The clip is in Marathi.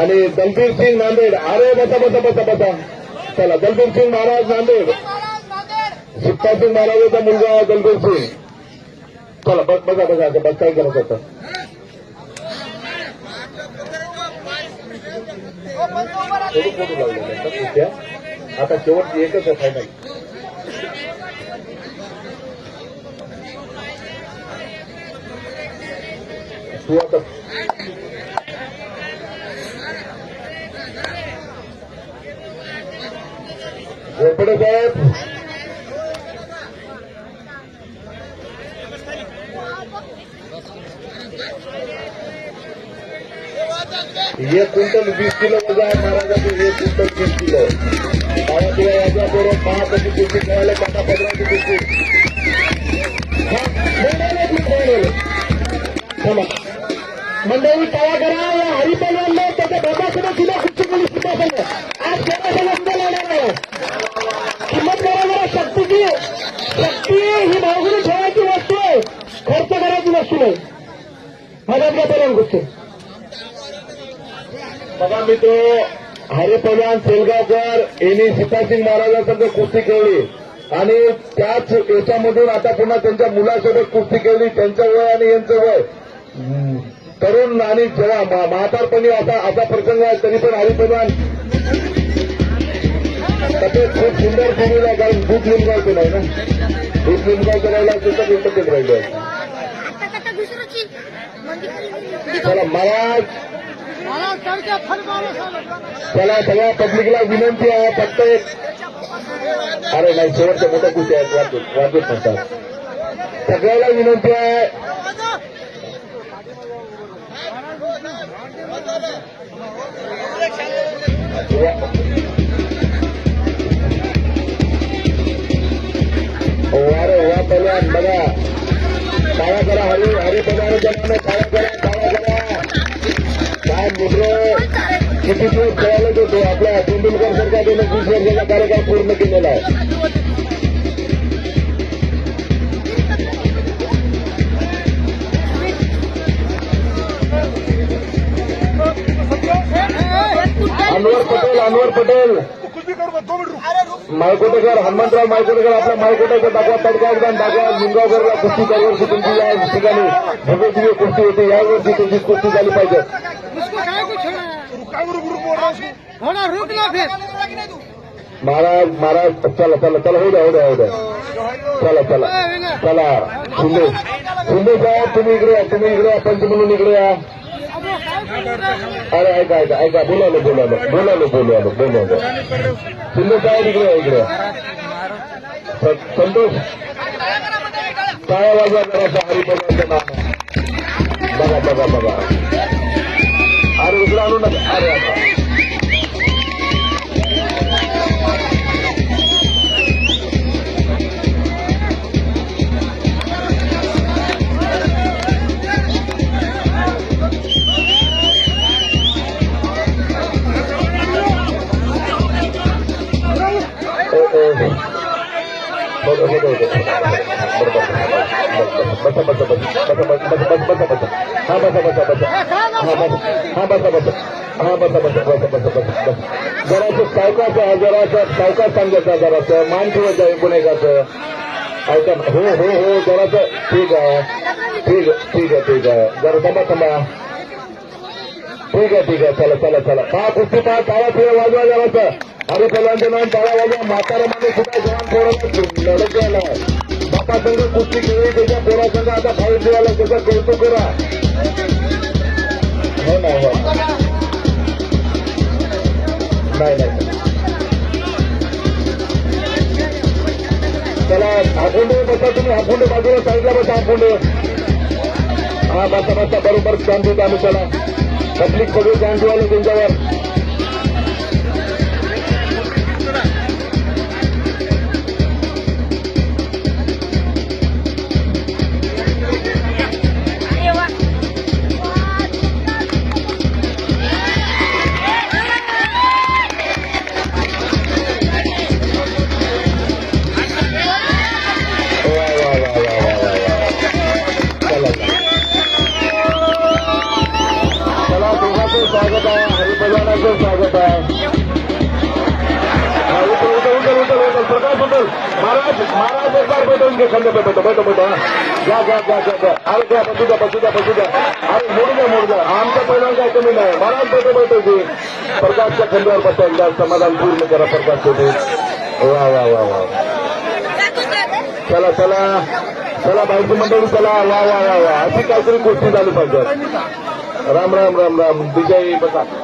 आणि दलबीर सिंग नांदेड. अरे बसा बसा बसा बसा. चला दलबीर सिंग महाराज नांदेड. सिप्पा सिंग महाराजाचा मुलगा दलबीर सिंग. चला बस बघा बघा बस काय करत होतं. आता शेवटची एकच आहे फायनल. तू आता झोपडे साहेब एक क्विंटल 20 किलो वजा आहे महाराजाचं. 1 क्विंटल 30 किलो. 12 किलो याच्याबरोबर 5 कुस्ती खेळायला 15 कुस्ती. मंडळी तयार करा. या हरिपैलवानने त्याच्या बाबाकडे सुद्धा कुस्ती केली सुद्धा सांगा. आज केव्हा लढणार आहे. किंमत करा जरा शक्तीची. शक्ती ही भावगुणी ठेवायची वस्तू आहे. खर्च करायची वस्तू नाही. माझ्या पहिल्या कुस्ती बघा मी तो हरिपैलवान सेलगावकर यांनी सीतासिंग महाराजांसंग कुस्ती खेळली आणि त्याच याच्यामधून आता पुन्हा त्यांच्या मुलासोबत कुस्ती खेळली. त्यांचं वय आणि यांचं वय तरुण आणि जेव्हा म्हातारपणी असा प्रसंग आहे तरी पण हरिपैलवान तब्येत खूप सुंदर ठेवलेला आहे. कारण दूध लिंबायचं नाही ना. दूध लिंबायचं राहिला तिथं तब्येत राहिलं. चला महाराज चला सगळ्या पब्लिकला विनंती आहे. फक्त एक अरे नाही शेवटच्या मोठ्या कुस्ती आहेत वाजत नसतात. सगळ्याला विनंती आहे. अरे वा पहिल्यान बघा काळा करा. हरिपैलवानाच्या नावाने काळा करा काळा करा. काय मुद्रे किती दिवस खेळायला देतो. आपल्या तेंडुलकर सरकारने 20 वर्षाचा कार्यकाळ पूर्ण केलेला आहे. अनवर पटेल मायकोटेकर हनुमंतराव मायकोटेकर आपल्या मायकोटेकर दाखवा. तडका एकदा दाखवा. लिंगावकरला कुस्ती दरवर्षी तुमची या ठिकाणी भव्य दिव्य कुस्ती होते. यावर्षी तुमची कुस्ती झाली पाहिजे. महाराज चला चला चला होऊ द्या. चला चला चला शिंदे साहेब तुम्ही इकडे या. पंच म्हणून इकडे या. अरे ऐका बोलावलं शिंदे साहेब इकडे संतोष टाळ्या वाजवा जरासा हरिपैलवानचं नाव बघा. अरे इकडे आणू नका. अरे आता जरासं सावकाश सांगायचं. जरासं मान ठेवायचं आहे गुन्हेगाचं. ऐका हो जरासं ठीक आहे जरा थांबा. ठीक आहे चला पहा कुस्ती पहा. टाळा फिरा वाजवा जरासं. हरिपैलवानचं नाव टाळा वाजवा. म्हातारामध्ये सुद्धा जवान पोराला लढत द्यायला बापा संघ कुस्ती खेळली. त्याच्या पोरासंघ आता फाईट द्यायला त्याचा कौतुक करा. हो नाही चला हाफुंडे बसा. तुम्ही हाफुंडे बाजूला साईडला बसा. हाफुंडे हा बसा बरोबर छान देत आम्ही. चला पब्लिक सगळे छान ठेवाले त्यांच्यावर. स्वागत आहे हरिपैलवान महाराजांचं स्वागत आहे. उचल प्रकाश उचल. महाराज एक बार बैठवून घे. खंड बैठो. अरे द्या बसू द्या. अरे मोडू द्या. आमचं पहिलं काय कमी नाही. महाराज बैठो की प्रकाशच्या खंडावर बसा. एकदा समाधान पूर्ण करा प्रकाश होते. वा. चला बाहेरची मंडळी चला. वा. अशी काहीतरी गोष्टी झाली पाहिजे. राम. विजयी बसा.